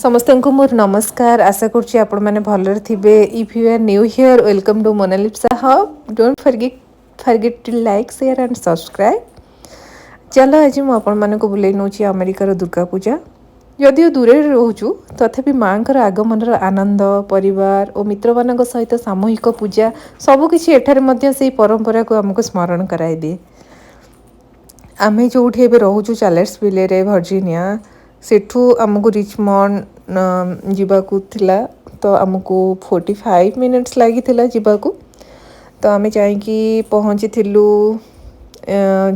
समस्त को मोर नमस्कार आशा करुँची आपण मैंने भलरे थिबे if you are new here welcome to monalipsahub don't forget to like share and subscribe. चलो आज मु आपण माने को बुले नौची अमेरिकार दुर्गा पूजा। यदिओ दूरे रोचु तथापि माँकर आगमनर आनंद परिवार और मित्र मान सहित सामूहिक पूजा सबकिछि एठारे मध्य से परंपरा को आमको स्मरण कराई दिए। आमे जोठी एबे रोचु चार्ल्सविले रे वर्जीनिया सेठू आमको रिचमंड जीवाकू थिला तो आमको 45 मिनिट्स लगी थिला जीवाकू। तो आमे जाइकी पहुँची थिलु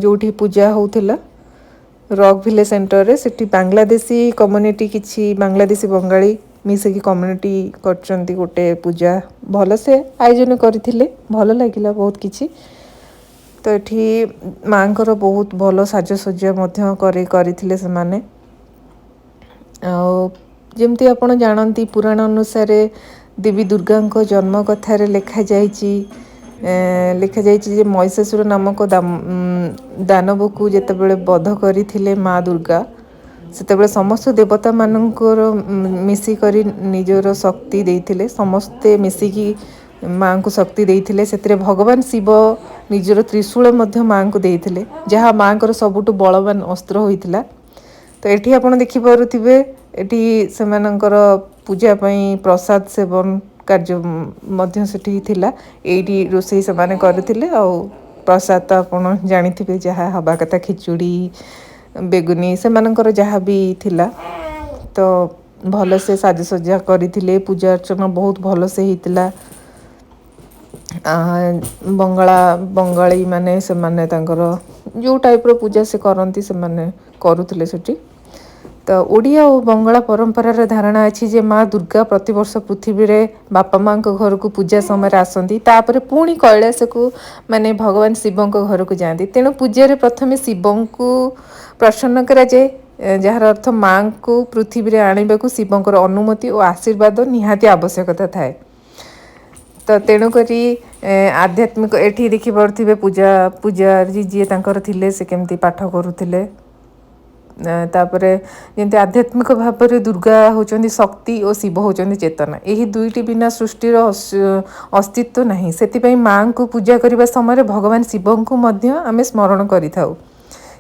जोठी पूजा होउथिला रॉकविले सेंटर रे। सेठी बांग्लादेशी कम्युनिटी किछि बांग्लादेशी बंगाली मिसेकी कम्युनिटी करचंती गोटे पूजा भल से आयोजन करथिले भल लागिला बहुत किछि। तो एठी मांकर बहुत भल साजसज्जा मध्य करथिले से माने। जमती आपण जानती पुराण अनुसार देवी दुर्गा जन्म कथार लिखा जाइए महिषासुर नामक दानव को जितेबाला बध करथिले माँ दुर्गा सेतेबाला समस्त देवता मानकर मिसिकरी निजर शक्ति देइथिले समस्ते मिसिकी माँ को शक्ति देइथिले। सेतिरे भगवान शिव निजर त्रिशूल मध्य माँ को देइथिले जहाँ माँ को सबुठु बलवान अस्त्र होइथिला। तो एठी आपण देखि पारुथिबे एठी सेमानकर पूजा पई प्रसाद सेवन कार्य मध्य सेठी थिला। एठी रोसई सेमाने करथिले आ प्रसाद तो आपण जानिथिबे जहाँ हवा कथा खिचुड़ी बेगुनी सेमानकर जहाँ भी थिला। तो भल से साजसज्जा करथिले पूजा अर्चना बहुत भल से हितला। बंगाली माने से माने तांकर जो टाइप रो पूजा से करती से माने करुथिले सेठी। तो ओडिया और बंगाला परंपरार धारणा अच्छी जे माँ दुर्गा प्रतिवर्ष पृथ्वी रे बापा माँ घर को पूजा समय आसती तापर पुणी कैलाश को माने भगवान शिव घर को जाती। तेणु पूजा प्रथम शिव को प्रसन्न कराए जार अर्थ माँ को पृथ्वी रे आने को शिवंकर अनुमति और आशीर्वाद निहाती आवश्यकता थाए। तो तेणुक आध्यात्मिक एठी देखि पारुथिबे पूजा जी तांकर थिले से केमती पाठ करुथिले। तापरे जेंति आध्यात्मिक भाव में दुर्गा होचंदी शक्ति और शिव होचंदी चेतना यही दुईटी बिना सृष्टिर अस्तित्व नहीं। सेतिपई माँ को पूजा करने समय भगवान शिव को मध्य आमे स्मरण करिथाउ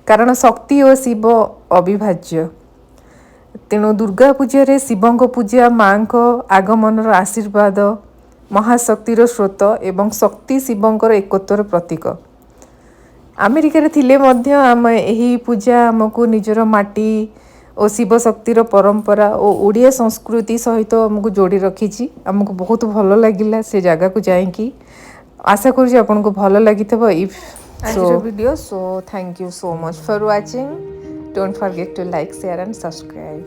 कारण शक्ति और शिव अविभाज्य। तेणु दुर्गा पूजा शिव पूजा माँ को आगमनर आशीर्वाद महाशक्तिर स्रोत एवं शक्ति शिवंकर एकत्वर प्रतीक। अमेरिका रे थिले मध्य आम यही पूजा आमको निजर माटी और शिव शक्तिर परंपरा और ओडिया संस्कृति सहित आमको जोड़ी रखी। आमको बहुत भल लगिला से जगह को जाइकी। आशा करूँ आपको भल लगी if so video. So thank you so much for watching. Don't forget to like share and subscribe.